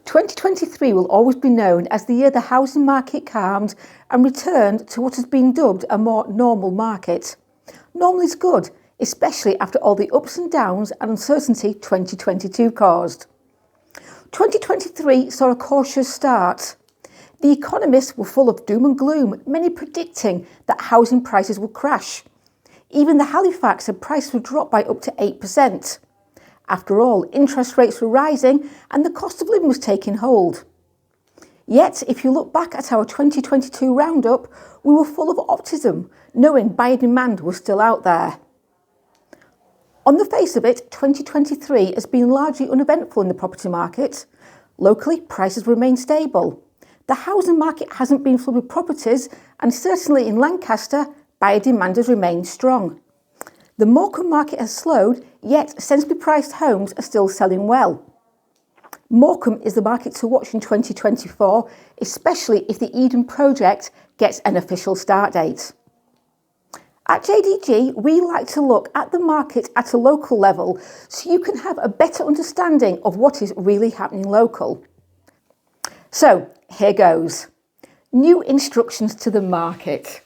2023 will always be known as the year the housing market calmed and returned to what has been dubbed a more normal market. Normal is good, especially after all the ups and downs and uncertainty 2022 caused. 2023 saw a cautious start. The economists were full of doom and gloom, many predicting that housing prices would crash. Even the Halifax said prices would drop by up to 8%. After all, interest rates were rising and the cost of living was taking hold. Yet, if you look back at our 2022 roundup, we were full of optimism, knowing buyer demand was still out there. On the face of it, 2023 has been largely uneventful in the property market. Locally, prices remain stable. The housing market hasn't been flooded with properties, and certainly in Lancaster, buyer demand has remained strong. The Morecambe market has slowed, yet sensibly priced homes are still selling well. Morecambe is the market to watch in 2024, especially if the Eden project gets an official start date. At JDG, we like to look at the market at a local level so you can have a better understanding of what is really happening local. So, here goes. New instructions to the market.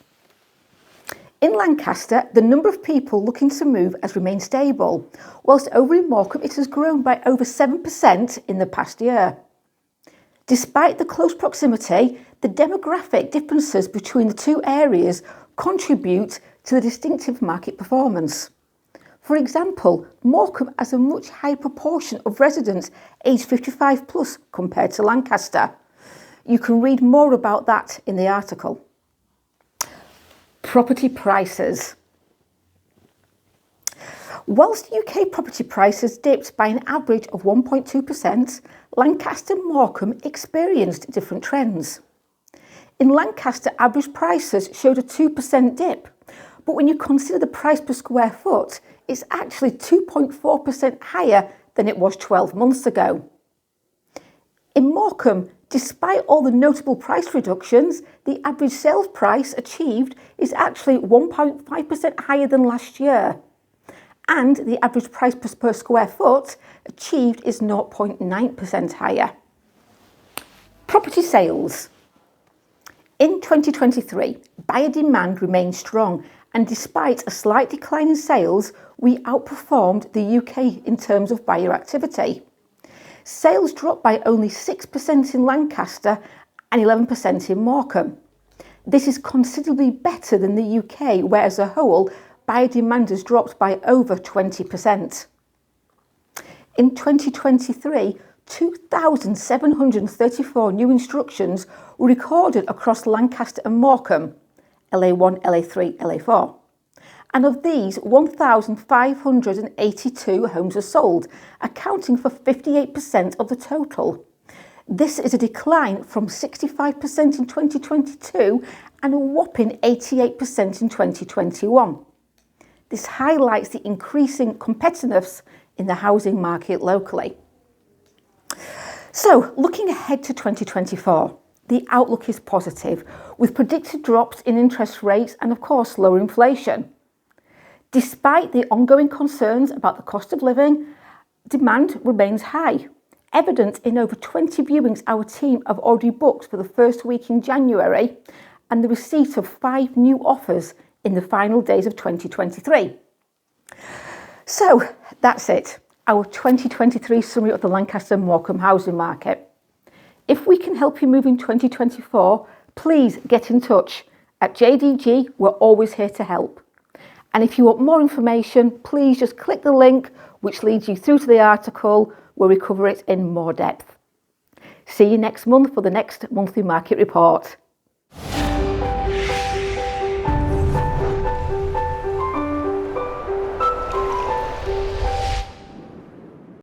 In Lancaster, the number of people looking to move has remained stable, whilst over in Morecambe it has grown by over 7% in the past year. Despite the close proximity, the demographic differences between the two areas contribute to the distinctive market performance. For example, Morecambe has a much higher proportion of residents aged 55 plus compared to Lancaster. You can read more about that in the article. Property prices. Whilst UK property prices dipped by an average of 1.2%, Lancaster and Morecambe experienced different trends. In Lancaster, average prices showed a 2% dip, but when you consider the price per square foot, it's actually 2.4% higher than it was 12 months ago. In Morecambe, despite all the notable price reductions, the average sales price achieved is actually 1.5% higher than last year, and the average price per square foot achieved is 0.9% higher. Property sales. In 2023, buyer demand remained strong, and despite a slight decline in sales, we outperformed the UK in terms of buyer activity. Sales dropped by only 6% in Lancaster and 11% in Morecambe. This is considerably better than the UK, where as a whole, buyer demand has dropped by over 20%. In 2023, 2,734 new instructions were recorded across Lancaster and Morecambe, LA1, LA3, LA4. And of these, 1,582 homes are sold, accounting for 58% of the total. This is a decline from 65% in 2022 and a whopping 88% in 2021. This highlights the increasing competitiveness in the housing market locally. So, looking ahead to 2024, the outlook is positive, with predicted drops in interest rates and, of course, lower inflation. Despite the ongoing concerns about the cost of living, demand remains high, evident in over 20 viewings our team have already booked for the first week in January and the receipt of 5 new offers in the final days of 2023. So that's it, our 2023 summary of the Lancaster and Morecambe housing market. If we can help you move in 2024, please get in touch. At JDG, we're always here to help. And if you want more information, please just click the link which leads you through to the article where we cover it in more depth. See you next month for the next monthly market report.